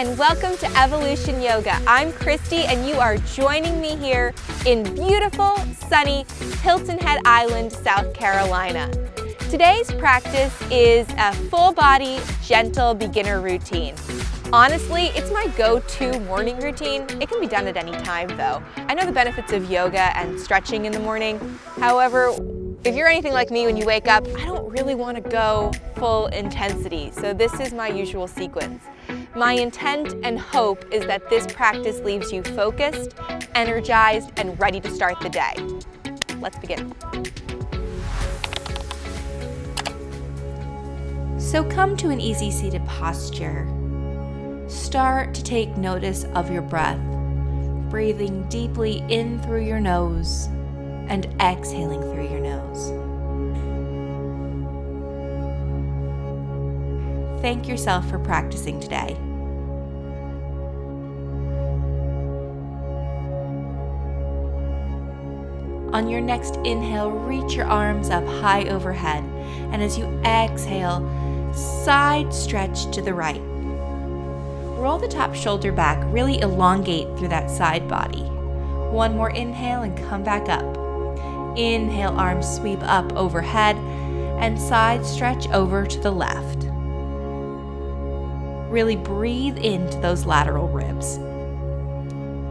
and welcome to Evolution Yoga. I'm Christy and you are joining me here in beautiful, sunny Hilton Head Island, South Carolina. Today's practice is a full body, gentle beginner routine. Honestly, it's my go-to morning routine. It can be done at any time though. I know the benefits of yoga and stretching in the morning. However, if you're anything like me, when you wake up, I don't really want to go full intensity. So this is my usual sequence. My intent and hope is that this practice leaves you focused, energized, and ready to start the day. Let's begin. So come to an easy seated posture. Start to take notice of your breath, breathing deeply in through your nose and exhaling through your nose. Thank yourself for practicing today. On your next inhale, reach your arms up high overhead, and as you exhale, side stretch to the right. Roll the top shoulder back, really elongate through that side body. One more inhale and come back up. Inhale, arms sweep up overhead, and side stretch over to the left. Really breathe into those lateral ribs.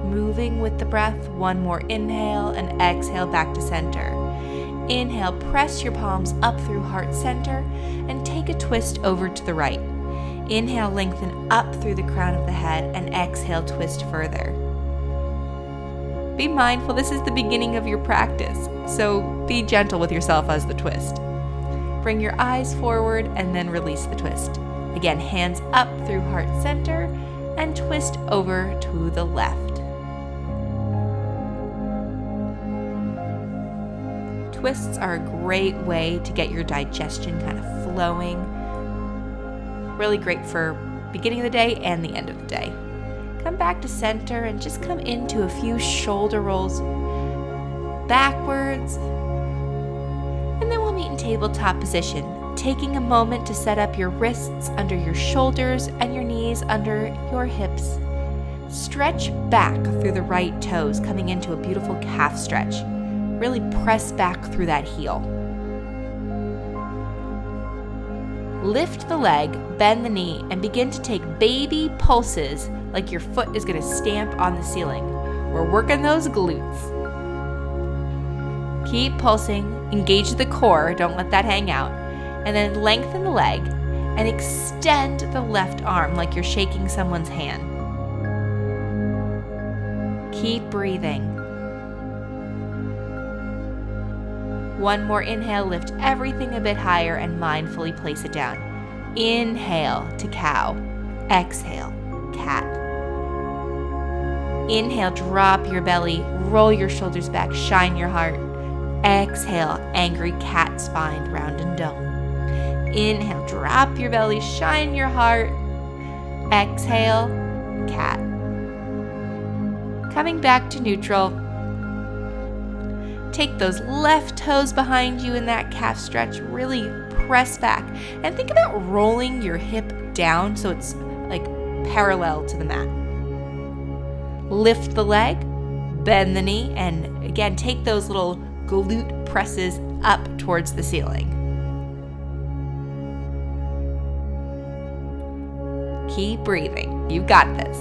Moving with the breath, one more inhale and exhale back to center. Inhale, press your palms up through heart center and take a twist over to the right. Inhale, lengthen up through the crown of the head and exhale, twist further. Be mindful, this is the beginning of your practice, so be gentle with yourself as the twist. Bring your eyes forward and then release the twist. Again, hands up through heart center and twist over to the left. Twists are a great way to get your digestion kind of flowing. Really great for beginning of the day and the end of the day. Come back to center and just come into a few shoulder rolls backwards. And then we'll meet in tabletop position, taking a moment to set up your wrists under your shoulders and your knees under your hips. Stretch back through the right toes, coming into a beautiful calf stretch. Really press back through that heel. Lift the leg, bend the knee, and begin to take baby pulses like your foot is going to stamp on the ceiling. We're working those glutes. Keep pulsing, engage the core, don't let that hang out, and then lengthen the leg and extend the left arm like you're shaking someone's hand. Keep breathing. One more inhale, lift everything a bit higher and mindfully place it down. Inhale to cow. Exhale, cat. Inhale, drop your belly, roll your shoulders back, shine your heart. Exhale, angry cat spine, round and dome. Inhale, drop your belly, shine your heart. Exhale, cat. Coming back to neutral. Take those left toes behind you in that calf stretch, really press back. And think about rolling your hip down so it's like parallel to the mat. Lift the leg, bend the knee, and again, take those little glute presses up towards the ceiling. Keep breathing. You've got this.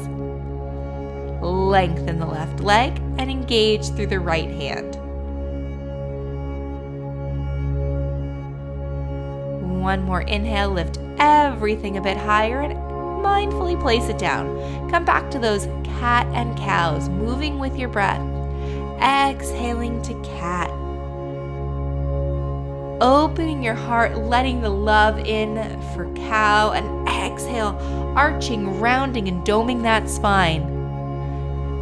Lengthen the left leg and engage through the right hand. One more inhale, lift everything a bit higher and mindfully place it down. Come back to those cat and cows, moving with your breath. Exhaling to cat. Opening your heart, letting the love in for cow, and exhale, arching, rounding, and doming that spine.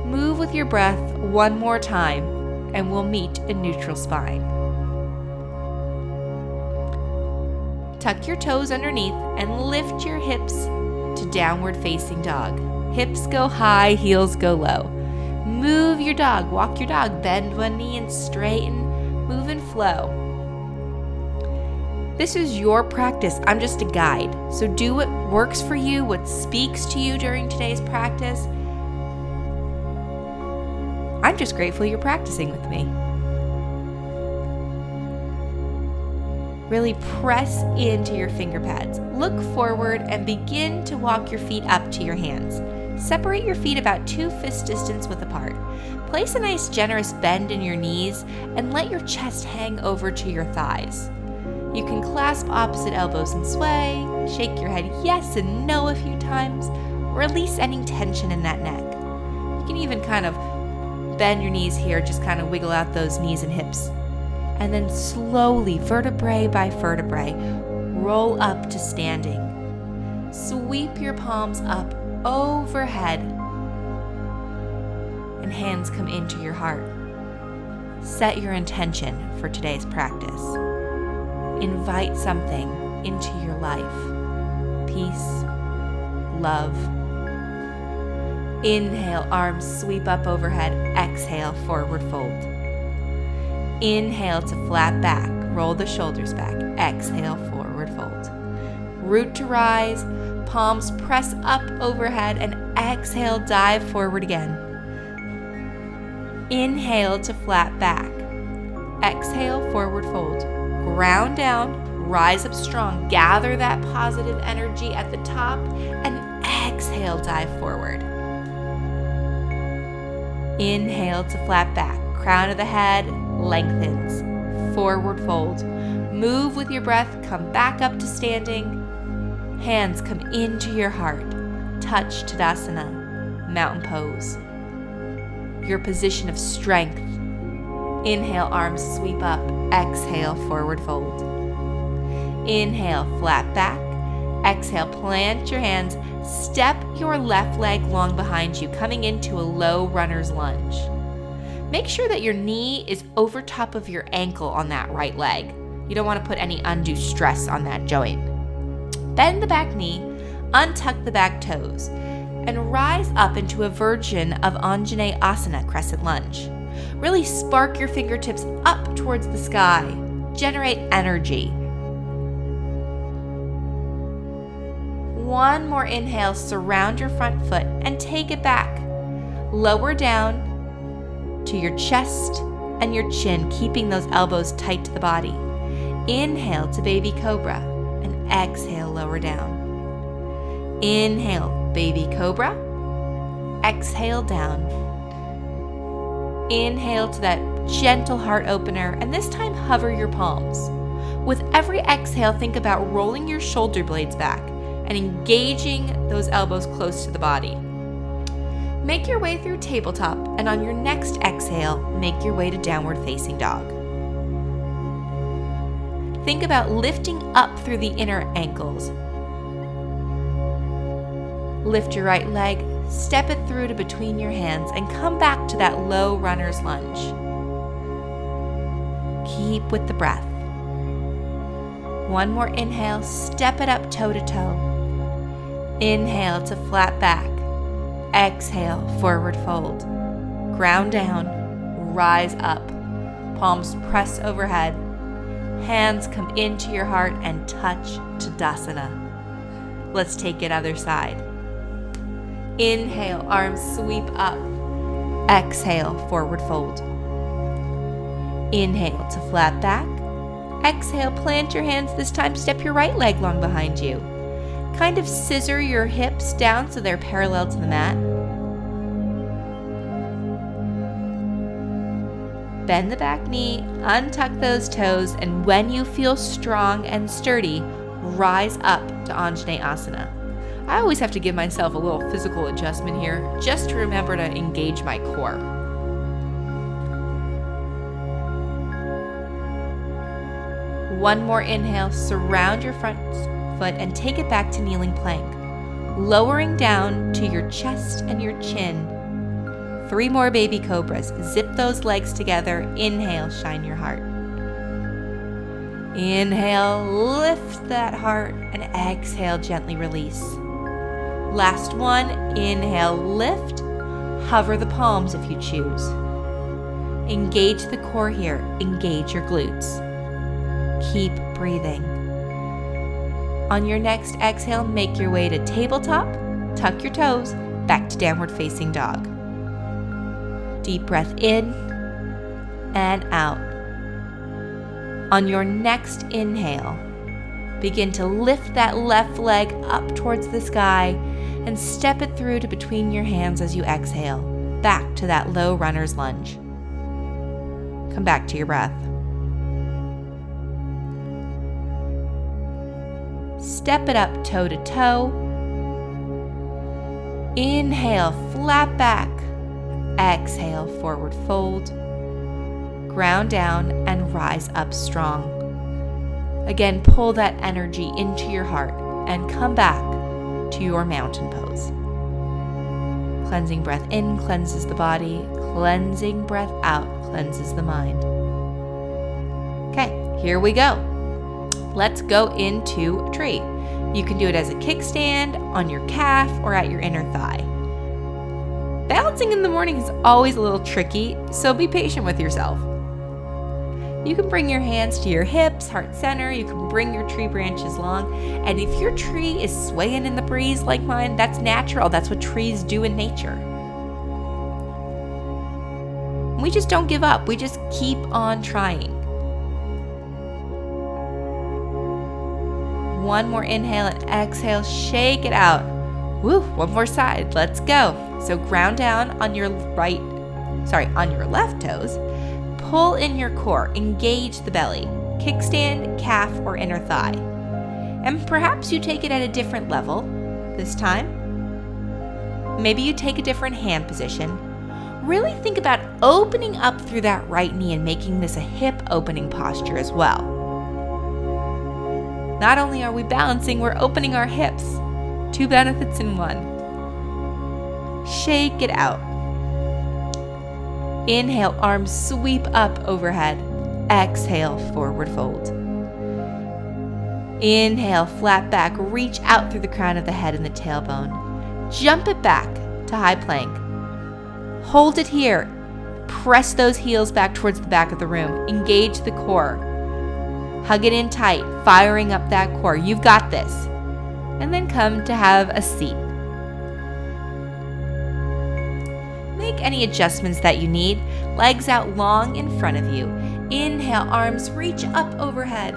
Move with your breath one more time, and we'll meet in neutral spine. Tuck your toes underneath and lift your hips to downward facing dog. Hips go high, heels go low. Move your dog, walk your dog, bend one knee and straighten, move and flow. This is your practice. I'm just a guide. So do what works for you, what speaks to you during today's practice. I'm just grateful you're practicing with me. Really press into your finger pads. Look forward and begin to walk your feet up to your hands. Separate your feet about 2 fist distance width apart. Place a nice generous bend in your knees and let your chest hang over to your thighs. You can clasp opposite elbows and sway, shake your head yes and no a few times, release any tension in that neck. You can even kind of bend your knees here, just kind of wiggle out those knees and hips. And then slowly, vertebrae by vertebrae, roll up to standing. Sweep your palms up overhead and hands come into your heart. Set your intention for today's practice. Invite something into your life. Peace, love. Inhale, arms sweep up overhead. Exhale, forward fold. Inhale to flat back, roll the shoulders back. Exhale, forward fold. Root to rise, palms press up overhead, and exhale, dive forward again. Inhale to flat back. Exhale, forward fold. Ground down, rise up strong. Gather that positive energy at the top, and exhale, dive forward. Inhale to flat back. Crown of the head lengthens. Forward fold. Move with your breath. Come back up to standing. Hands come into your heart. Touch Tadasana. Mountain pose. Your position of strength. Inhale, arms sweep up. Exhale, forward fold. Inhale, flat back. Exhale, plant your hands. Step your left leg long behind you, coming into a low runner's lunge. Make sure that your knee is over top of your ankle on that right leg. You don't want to put any undue stress on that joint. Bend the back knee, untuck the back toes, and rise up into a version of Anjaneyasana Asana, crescent lunge. Really spark your fingertips up towards the sky. Generate energy. One more inhale, surround your front foot and take it back. Lower down to your chest and your chin, keeping those elbows tight to the body. Inhale to baby cobra and exhale, lower down. Inhale, baby cobra. Exhale, down. Inhale to that gentle heart opener, and this time hover your palms. With every exhale, think about rolling your shoulder blades back and engaging those elbows close to the body. Make your way through tabletop, and on your next exhale, make your way to downward facing dog. Think about lifting up through the inner ankles. Lift your right leg, step it through to between your hands, and come back to that low runner's lunge. Keep with the breath. One more inhale, step it up toe to toe. Inhale to flat back. Exhale, forward fold. Ground down, rise up. Palms press overhead. Hands come into your heart and touch Tadasana. Let's take it other side. Inhale, arms sweep up. Exhale, forward fold. Inhale to flat back. Exhale, plant your hands. This time, step your right leg long behind you. Kind of scissor your hips down so they're parallel to the mat. Bend the back knee, untuck those toes, and when you feel strong and sturdy, rise up to Anjaneyasana. I always have to give myself a little physical adjustment here, just to remember to engage my core. One more inhale, surround your front foot and take it back to kneeling plank, lowering down to your chest and your chin. 3 more baby cobras. Zip those legs together. Inhale, shine your heart. Inhale, lift that heart, and exhale, gently release. Last one, inhale, lift. Hover the palms if you choose. Engage the core here. Engage your glutes. Keep breathing. On your next exhale, make your way to tabletop, tuck your toes, back to downward facing dog. Deep breath in and out. On your next inhale, begin to lift that left leg up towards the sky and step it through to between your hands as you exhale, back to that low runner's lunge. Come back to your breath. Step it up toe to toe. Inhale, flat back. Exhale, forward fold. Ground down and rise up strong. Again, pull that energy into your heart and come back to your mountain pose. Cleansing breath in cleanses the body. Cleansing breath out cleanses the mind. Okay, here we go. Let's go into a tree. You can do it as a kickstand, on your calf, or at your inner thigh. Balancing in the morning is always a little tricky, so be patient with yourself. You can bring your hands to your hips, heart center. You can bring your tree branches long. And if your tree is swaying in the breeze like mine, that's natural. That's what trees do in nature. We just don't give up. We just keep on trying. One more inhale and exhale. Shake it out. Woo, one more side. Let's go. So ground down on your left toes. Pull in your core, engage the belly, kickstand, calf, or inner thigh. And perhaps you take it at a different level this time. Maybe you take a different hand position. Really think about opening up through that right knee and making this a hip opening posture as well. Not only are we balancing, we're opening our hips. 2 benefits in one. Shake it out. Inhale, arms sweep up overhead. Exhale, forward fold. Inhale, flat back, reach out through the crown of the head and the tailbone. Jump it back to high plank. Hold it here. Press those heels back towards the back of the room. Engage the core. Hug it in tight, firing up that core. You've got this. And then come to have a seat. Make any adjustments that you need. Legs out long in front of you. Inhale, arms reach up overhead.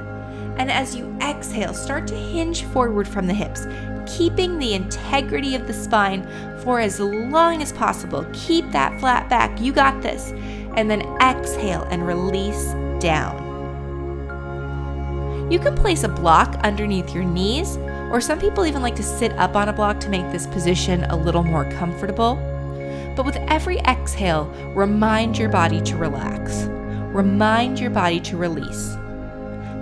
And as you exhale, start to hinge forward from the hips, keeping the integrity of the spine for as long as possible. Keep that flat back. You got this. And then exhale and release down. You can place a block underneath your knees, or some people even like to sit up on a block to make this position a little more comfortable. But with every exhale, remind your body to relax. Remind your body to release.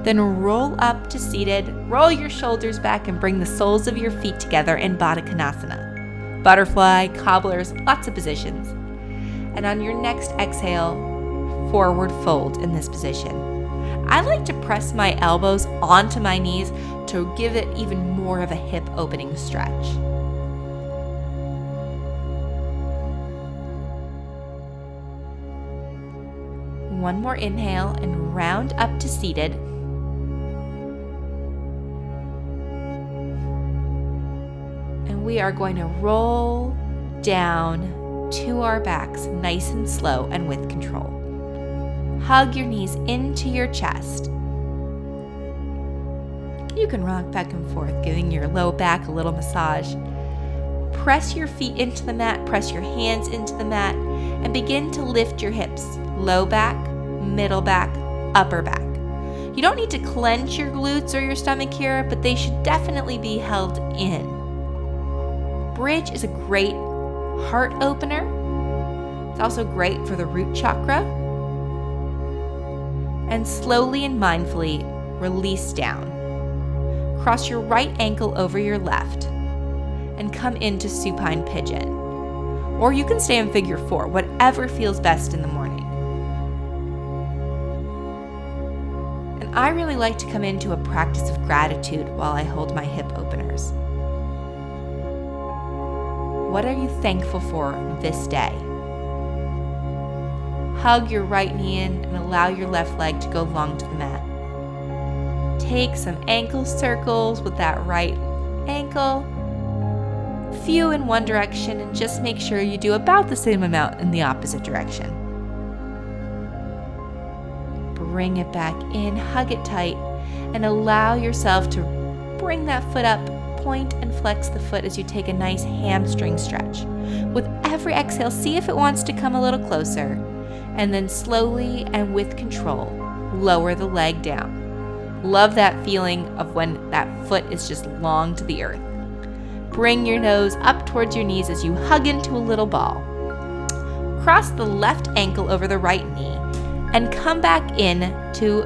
Then roll up to seated, roll your shoulders back and bring the soles of your feet together in Baddha Konasana. Butterfly, cobblers, lots of positions. And on your next exhale, forward fold in this position. I like to press my elbows onto my knees to give it even more of a hip opening stretch. One more inhale and round up to seated. And we are going to roll down to our backs nice and slow and with control. Hug your knees into your chest. You can rock back and forth, giving your low back a little massage. Press your feet into the mat, press your hands into the mat, and begin to lift your hips. Low back, middle back, upper back. You don't need to clench your glutes or your stomach here, but they should definitely be held in. Bridge is a great heart opener. It's also great for the root chakra. And slowly and mindfully release down. Cross your right ankle over your left and come into supine pigeon. Or you can stay in figure 4, whatever feels best in the morning. And I really like to come into a practice of gratitude while I hold my hip openers. What are you thankful for this day? Hug your right knee in and allow your left leg to go long to the mat. take some ankle circles with that right ankle. Few in one direction, and just make sure you do about the same amount in the opposite direction. Bring it back in, hug it tight, and allow yourself to bring that foot up, point and flex the foot as you take a nice hamstring stretch. With every exhale, see if it wants to come a little closer, and then slowly and with control, lower the leg down. Love that feeling of when that foot is just long to the earth. Bring your nose up towards your knees as you hug into a little ball. Cross the left ankle over the right knee and come back in to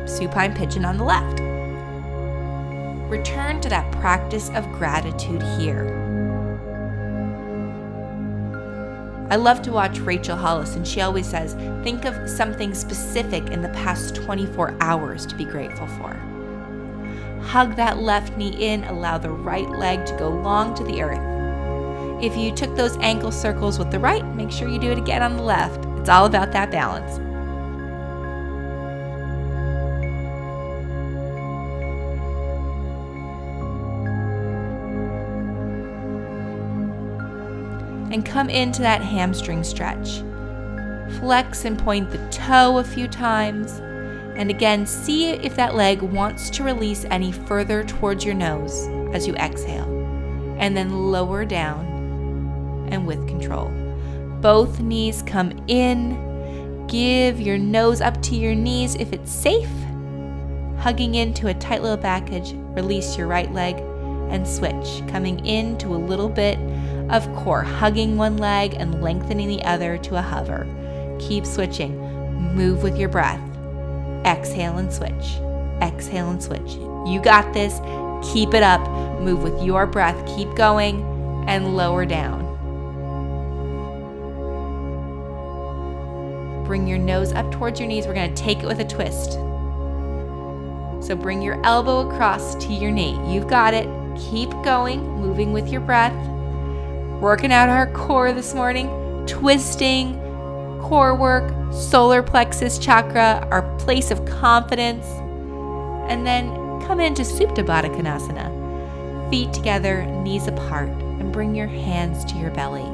supine pigeon on the left. Return to that practice of gratitude here. I love to watch Rachel Hollis, and she always says, think of something specific in the past 24 hours to be grateful for. Hug that left knee in, allow the right leg to go long to the earth. If you took those ankle circles with the right, make sure you do it again on the left. It's all about that balance. And come into that hamstring stretch. Flex and point the toe a few times. And again, see if that leg wants to release any further towards your nose as you exhale. And then lower down and with control. Both knees come in. Give your nose up to your knees if it's safe. Hugging into a tight little backage, release your right leg and switch. Coming into a little bit of core, hugging one leg and lengthening the other to a hover. Keep switching. Move with your breath. Exhale and switch. Exhale and switch. You got this. Keep it up. Move with your breath. Keep going and lower down. Bring your nose up towards your knees. We're going to take it with a twist. So bring your elbow across to your knee. You've got it. Keep going, moving with your breath. Working out our core this morning, twisting, core work, solar plexus chakra, our place of confidence. And then come into Supta Baddha Konasana. Feet together, knees apart, and bring your hands to your belly.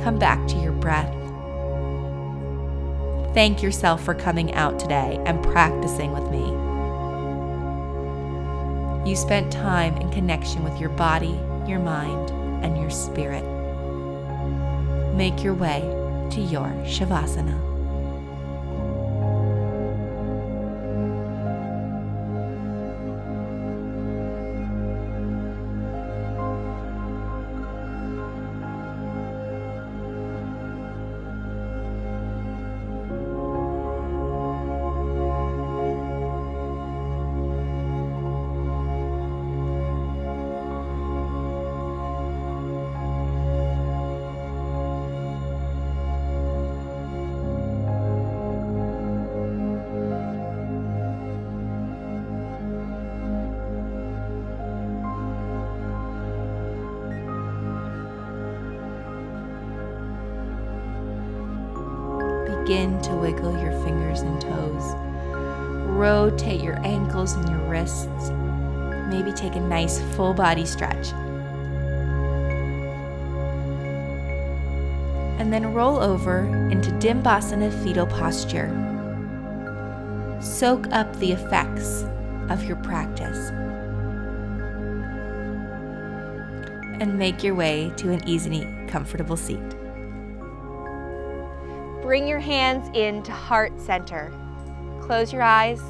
Come back to your breath. Thank yourself for coming out today and practicing with me. You spent time in connection with your body, your mind, and your spirit. Make your way to your Shavasana. Begin to wiggle your fingers and toes. Rotate your ankles and your wrists. Maybe take a nice full body stretch. And then roll over into Dimbasana fetal posture. Soak up the effects of your practice. And make your way to an easy, comfortable seat. Bring your hands into heart center. Close your eyes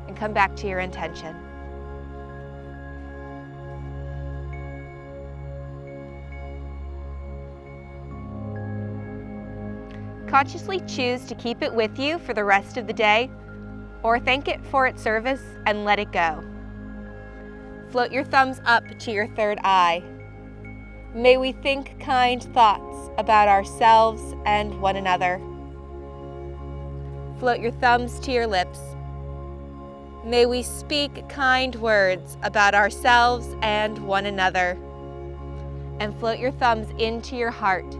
and come back to your intention. Consciously choose to keep it with you for the rest of the day, or thank it for its service and let it go. Float your thumbs up to your third eye. May we think kind thoughts about ourselves and one another. Float your thumbs to your lips. May we speak kind words about ourselves and one another. And float your thumbs into your heart.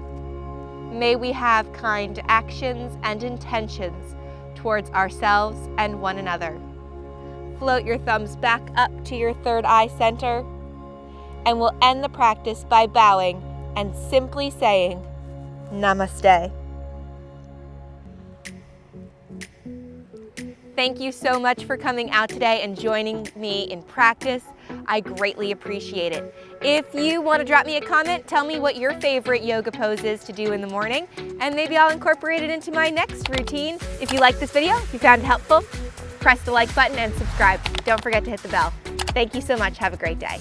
May we have kind actions and intentions towards ourselves and one another. float your thumbs back up to your third eye center. And we'll end the practice by bowing and simply saying, Namaste. Thank you so much for coming out today and joining me in practice. I greatly appreciate it. If you want to drop me a comment, tell me what your favorite yoga pose is to do in the morning, and maybe I'll incorporate it into my next routine. If you liked this video, if you found it helpful, press the like button and subscribe. Don't forget to hit the bell. Thank you so much. Have a great day.